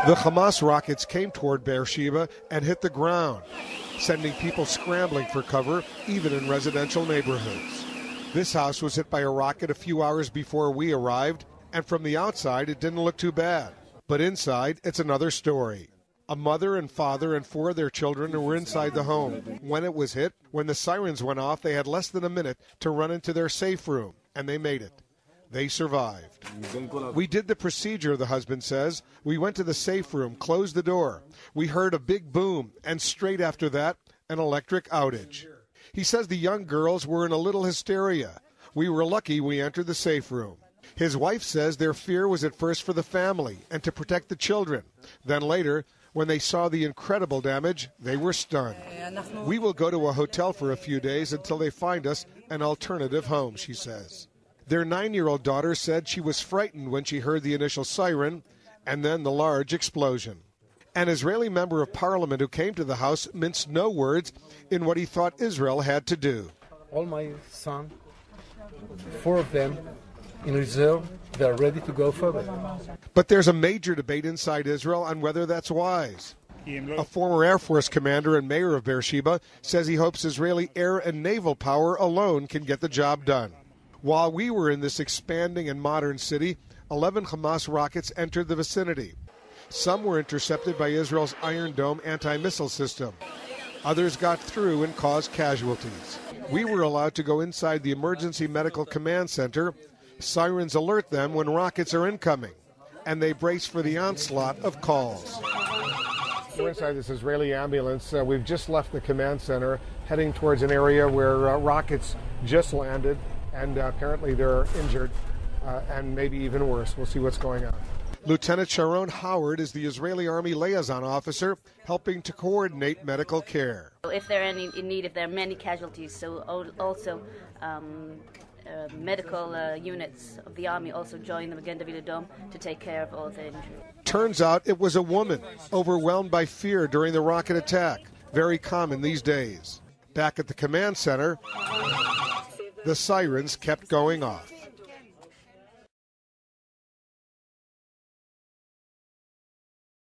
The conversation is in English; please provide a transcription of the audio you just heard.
The Hamas rockets came toward Beersheba and hit the ground, sending people scrambling for cover, even in residential neighborhoods. This house was hit by a rocket a few hours before we arrived, and from the outside it didn't look too bad. But inside, it's another story. A mother and father and 4 of their children were inside the home. When it was hit, when the sirens went off, they had less than a minute to run into their safe room, and they made it. They survived. We did the procedure, the husband says. We went to the safe room, closed the door. We heard a big boom, and straight after that, an electric outage. He says the young girls were in a little hysteria. We were lucky we entered the safe room. His wife says their fear was at first for the family and to protect the children. Then later, when they saw the incredible damage, they were stunned. We will go to a hotel for a few days until they find us an alternative home, she says. Their 9-year-old daughter said she was frightened when she heard the initial siren and then the large explosion. An Israeli member of parliament who came to the house minced no words in what he thought Israel had to do. All my sons, 4 of them in reserve, they're ready to go further. But there's a major debate inside Israel on whether that's wise. A former Air Force commander and mayor of Beersheba says he hopes Israeli air and naval power alone can get the job done. While we were in this expanding and modern city, 11 Hamas rockets entered the vicinity. Some were intercepted by Israel's Iron Dome anti-missile system. Others got through and caused casualties. We were allowed to go inside the Emergency Medical Command Center. Sirens alert them when rockets are incoming, and they brace for the onslaught of calls. We're inside this Israeli ambulance. We've just left the command center, heading towards an area where rockets just landed, and apparently they're injured, and maybe even worse. We'll see what's going on. Lieutenant Sharon Howard is the Israeli Army liaison officer helping to coordinate medical care. If they're in need, if there are many casualties, so also medical units of the Army also join the Magen Dome to take care of all the injuries. Turns out it was a woman overwhelmed by fear during the rocket attack, very common these days. Back at the command center, the sirens kept going off.